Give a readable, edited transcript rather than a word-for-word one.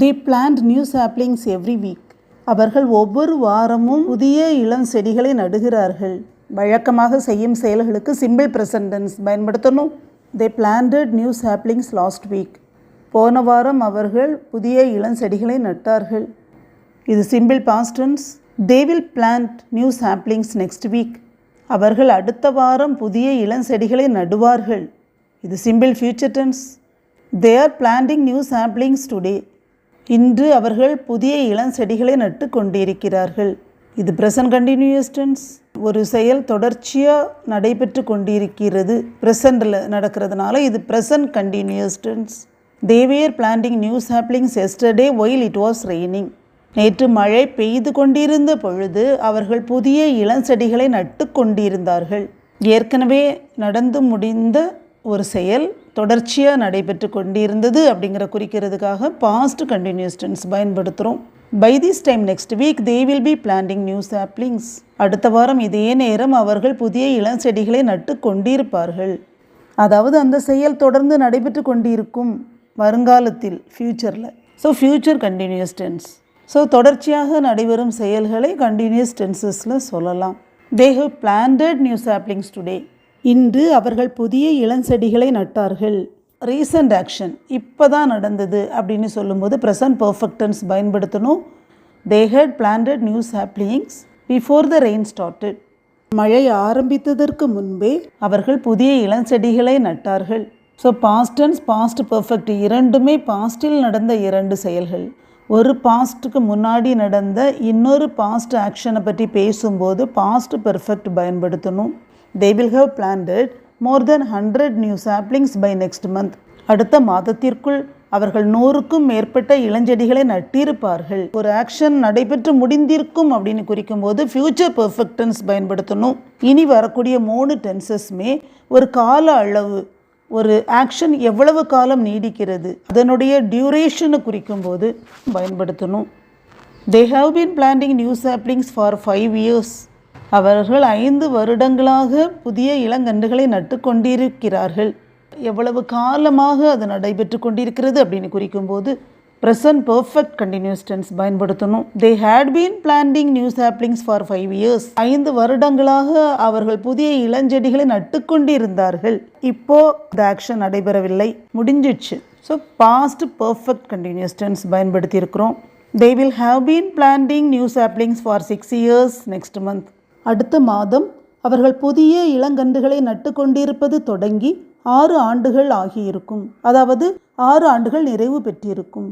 They planned new saplings every week. அவர்கள் ஒவ்வொரு வாரமும் புதிய இளம் செடிகளை நடுகிறார்கள். வழக்கமாக செய்யும் செயல்களுக்கு சிம்பிள் ப்ரெசன்ட் டென்ஸ் பயன்படுத்தணும். They planted new saplings last week. போன வாரம் அவர்கள் புதிய இளம் செடிகளை நட்டார்கள். இது simple past tense. They will plant new saplings next week. அவர்கள் அடுத்த வாரம் புதிய இளம் செடிகளை நடுவார்கள். இது simple future tense. They are planting new saplings today. இன்று அவர்கள் புதிய இளம் செடிகளை நட்டு கொண்டிருக்கிறார்கள். இது ப்ரெசன்ட் கண்டினியூஸ் டென்ஸ். ஒரு செயல் தொடர்ச்சியாக நடைபெற்று கொண்டிருக்கிறது, ப்ரெசண்டில் நடக்கிறதுனால இது present continuous tense. They were planting new saplings yesterday while it was raining. நேற்று மழை பெய்து கொண்டிருந்த பொழுது அவர்கள் புதிய இளம் செடிகளை நட்டு கொண்டிருந்தார்கள். ஏற்கனவே நடந்து முடிந்த ஒரு செயல் தொடர்ச்சியாக நடைபெற்று கொண்டிருந்தது அப்படிங்கிற குறிக்கிறதுக்காக பாஸ்ட் கண்டினியூஸ் டென்ஸ் பயன்படுத்துகிறோம். By this time next week they will be planting new saplings. அடுத்த வாரம் இதே நேரம் அவர்கள் புதிய இளம் செடிகளை நட்டு கொண்டிருப்பார்கள். அதாவது அந்த செயல் தொடர்ந்து நடைபெற்று கொண்டிருக்கும் வருங்காலத்தில், ஃப்யூச்சரில். So future continuous tense. So தொடர்ச்சியாக நடைபெறும் செயல்களை கண்டினியூஸ் டென்சஸில் சொல்லலாம். They have planted new saplings today. இன்று அவர்கள் புதிய இளஞ்செடிகளை நட்டார்கள். ரீசன்ட் ஆக்ஷன், இப்போ தான் நடந்தது அப்படின்னு சொல்லும்போது ப்ரெசன்ட் பர்ஃபெக்ட் டென்ஸ் பயன்படுத்தணும். They had planted new saplings before the rain started. மழை ஆரம்பித்ததற்கு முன்பே அவர்கள் புதிய இளஞ்செடிகளை நட்டார்கள். So past tense, past perfect இரண்டுமே பாஸ்டில் நடந்த இரண்டு செயல்கள். ஒரு பாஸ்ட்டுக்கு முன்னாடி நடந்த இன்னொரு பாஸ்ட் ஆக்ஷனை பற்றி பேசும்போது பாஸ்ட் பர்ஃபெக்ட் பயன்படுத்தணும். They will have planted more than 100 new saplings by next month. அடுத்த மாதத்திற்குள் அவர்கள் 100க்கும் மேற்பட்ட இளஞ்செடிகளை நட்டிருப்பார்கள். ஒரு ஆக்ஷன் நடைபெற்று முடிந்திருக்கும் அப்படின்னு குறிக்கும் போது ஃபியூச்சர் பர்ஃபெக்ட் டென்ஸ் பயன்படுத்தணும். இனி வரக்கூடிய 3 டென்சஸ்மே ஒரு கால அளவு, ஒரு ஆக்ஷன் எவ்வளவு காலம் நீடிக்கிறது அதனுடைய டியூரேஷனை குறிக்கும் போது பயன்படுத்தணும். They have been planting new saplings for 5 years. அவர்கள் 5 வருடங்களாக புதிய இளங்கன்றுகளை நட்டு கொண்டிருக்கிறார்கள். எவ்வளவு காலமாக அது நடைபெற்று கொண்டிருக்கிறது அப்படின்னு குறிக்கும்போது ப்ரெசன்ட் பர்ஃபெக்ட் கண்டினியூஸ் டென்ஸ் பயன்படுத்தணும். They had been planting new saplings for 5 years. 5 வருடங்களாக அவர்கள் புதிய இளஞ்செடிகளை நட்டு கொண்டிருந்தார்கள். இப்போ இந்த ஆக்ஷன் நடைபெறவில்லை, முடிஞ்சிடுச்சு. So past perfect continuous tense பயன்படுத்தி இருக்கிறோம். They will have been planting new saplings for 6 years next month. அடுத்த மாதம் அவர்கள் புதிய இளங்கன்றுகளை நட்டு கொண்டிருப்பது தொடங்கி 6 ஆண்டுகள் ஆகியிருக்கும். அதாவது 6 ஆண்டுகள் நிறைவு பெற்றிருக்கும்.